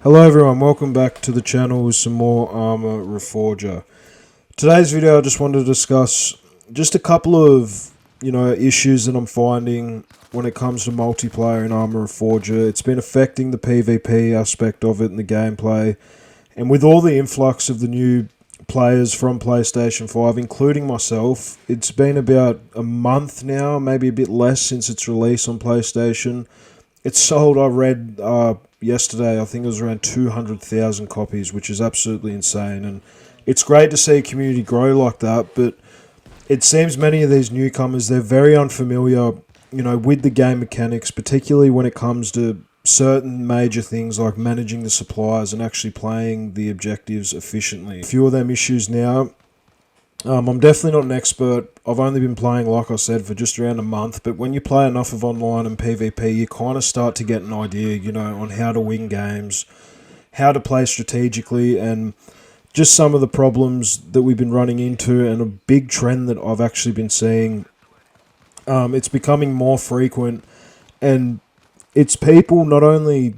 Hello everyone, welcome back to the channel with some more Arma Reforger. Today's video I just wanted to discuss just a couple of, issues that I'm finding when it comes to multiplayer in Arma Reforger. It's been affecting the PvP aspect of it and the gameplay. And with all the influx of the new players from PlayStation 5, including myself, it's been about a month now, maybe a bit less since its release on PlayStation. It's sold, I read yesterday, I think it was around 200,000 copies, which is absolutely insane. And it's great to see a community grow like that, but it seems many of these newcomers, they're very unfamiliar, with the game mechanics, particularly when it comes to certain major things like managing the supplies and actually playing the objectives efficiently. A few of them issues now. I'm definitely not an expert. I've only been playing, like I said, for just around a month. But when you play enough of online and PvP, you kind of start to get an idea, on how to win games, how to play strategically, and just some of the problems that we've been running into, and a big trend that I've actually been seeing. It's becoming more frequent, and it's people, not only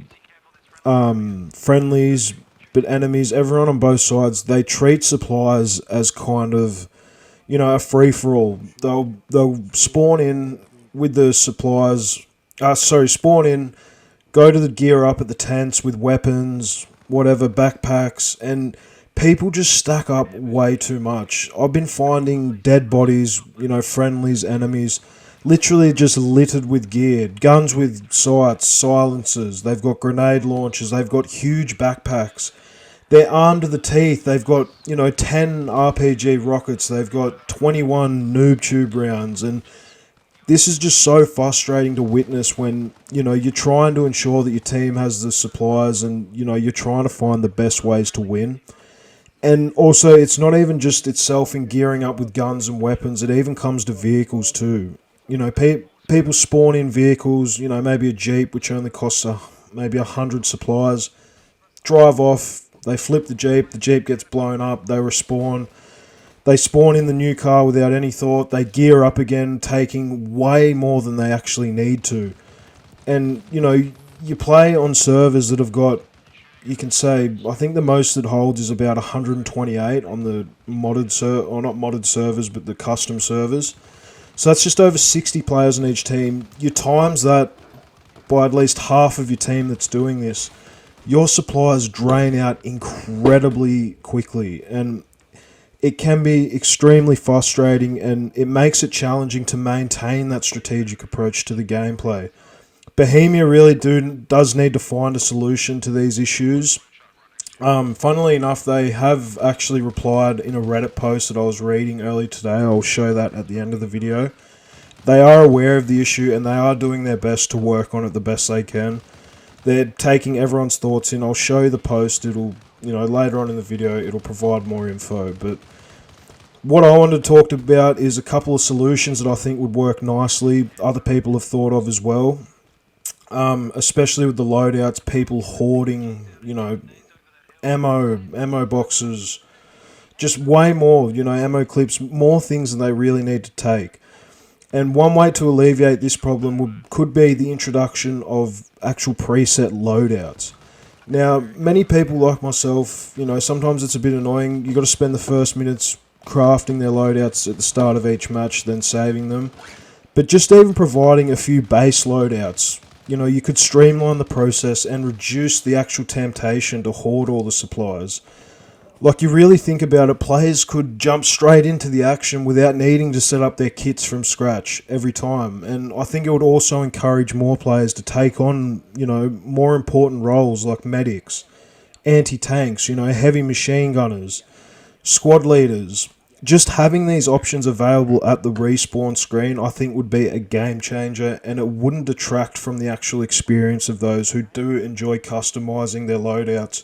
friendlies, but enemies, everyone on both sides, they treat supplies as kind of, a free-for-all. They'll spawn in with the supplies, spawn in, go to the gear up at the tents with weapons, whatever, backpacks, and people just stack up way too much. I've been finding dead bodies, friendlies, enemies, literally just littered with gear. Guns with sights, silencers, they've got grenade launchers, they've got huge backpacks. They're armed to the teeth. They've got, 10 RPG rockets. They've got 21 noob tube rounds. And this is just so frustrating to witness when, you're trying to ensure that your team has the supplies and, you're trying to find the best ways to win. And also, it's not even just itself in gearing up with guns and weapons. It even comes to vehicles too. People spawn in vehicles, maybe a Jeep, which only costs maybe 100 supplies. Drive off. They flip the Jeep gets blown up, they respawn. They spawn in the new car without any thought. They gear up again, taking way more than they actually need to. And, you play on servers that have got, you can say, I think the most it holds is about 128 on the modded or not modded servers, but the custom servers. So that's just over 60 players on each team. You times that by at least half of your team that's doing this. Your supplies drain out incredibly quickly, and it can be extremely frustrating, and it makes it challenging to maintain that strategic approach to the gameplay. Bohemia really does need to find a solution to these issues. Funnily enough, they have actually replied in a Reddit post that I was reading earlier today. I'll show that at the end of the video. They are aware of the issue, and they are doing their best to work on it the best they can. They're taking everyone's thoughts in. I'll show you the post. It'll, later on in the video, it'll provide more info. But what I wanted to talk about is a couple of solutions that I think would work nicely. Other people have thought of as well. Especially with the loadouts, people hoarding, ammo boxes, just way more, ammo clips, more things than they really need to take. And one way to alleviate this problem could be the introduction of actual preset loadouts. Now, many people like myself, sometimes it's a bit annoying. You've got to spend the first minutes crafting their loadouts at the start of each match, then saving them. But just even providing a few base loadouts, you could streamline the process and reduce the actual temptation to hoard all the supplies. Like, you really think about it, players could jump straight into the action without needing to set up their kits from scratch every time. And I think it would also encourage more players to take on, more important roles like medics, anti-tanks, heavy machine gunners, squad leaders. Just having these options available at the respawn screen, I think, would be a game changer, and it wouldn't detract from the actual experience of those who do enjoy customizing their loadouts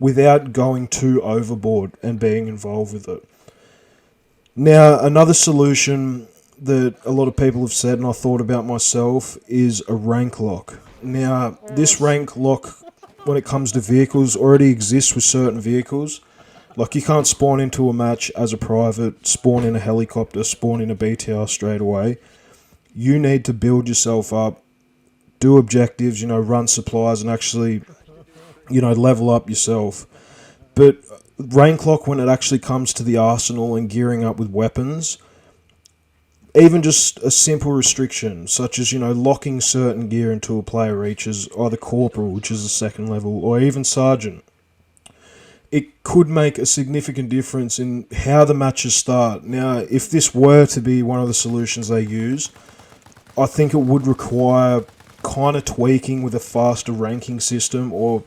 without going too overboard and being involved with it. Now, another solution that a lot of people have said, and I thought about myself, is a rank lock. Now, this rank lock, when it comes to vehicles, already exists with certain vehicles. Like, you can't spawn into a match as a private, spawn in a helicopter, spawn in a BTR straight away. You need to build yourself up, do objectives, run supplies, and actually level up yourself. But rank lock, when it actually comes to the arsenal and gearing up with weapons, even just a simple restriction, such as, locking certain gear until a player reaches either corporal, which is the second level, or even sergeant, it could make a significant difference in how the matches start. Now, if this were to be one of the solutions they use, I think it would require kind of tweaking with a faster ranking system, or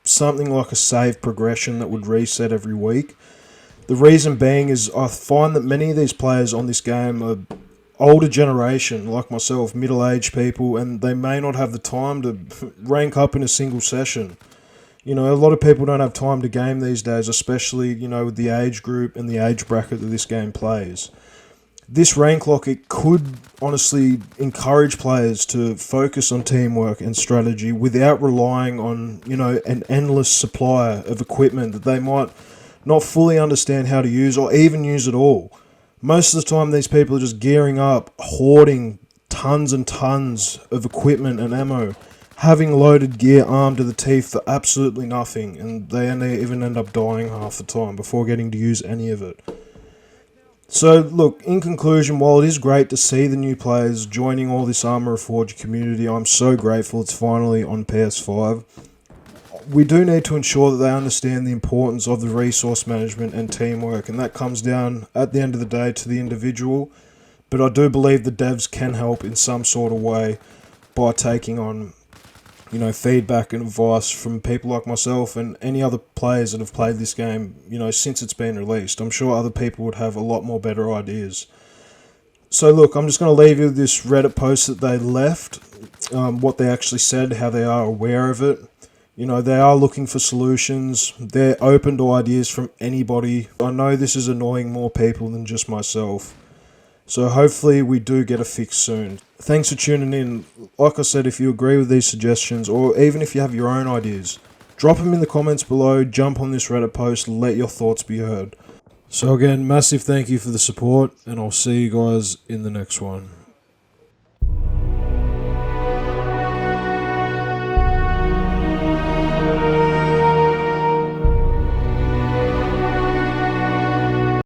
something like a save progression that would reset every week. The reason being is I find that many of these players on this game are older generation, like myself, middle-aged people, and they may not have the time to rank up in a single session. A lot of people don't have time to game these days, especially, with the age group and the age bracket that this game plays. This rank lock, it could honestly encourage players to focus on teamwork and strategy without relying on, an endless supply of equipment that they might not fully understand how to use or even use at all. Most of the time, these people are just gearing up, hoarding tons and tons of equipment and ammo, having loaded gear armed to the teeth for absolutely nothing, and they even end up dying half the time before getting to use any of it. So, look, in conclusion, while it is great to see the new players joining all this Arma Reforger community, I'm so grateful it's finally on PS5. We do need to ensure that they understand the importance of the resource management and teamwork, and that comes down, at the end of the day, to the individual. But I do believe the devs can help in some sort of way by taking on, feedback and advice from people like myself and any other players that have played this game, since it's been released. I'm sure other people would have a lot more better ideas. So look, I'm just going to leave you with this Reddit post that they left, what they actually said, how they are aware of it. They are looking for solutions. They're open to ideas from anybody. I know this is annoying more people than just myself. So hopefully we do get a fix soon. Thanks for tuning in. Like I said, if you agree with these suggestions, or even if you have your own ideas, drop them in the comments below, jump on this Reddit post, let your thoughts be heard. So again, massive thank you for the support, and I'll see you guys in the next one.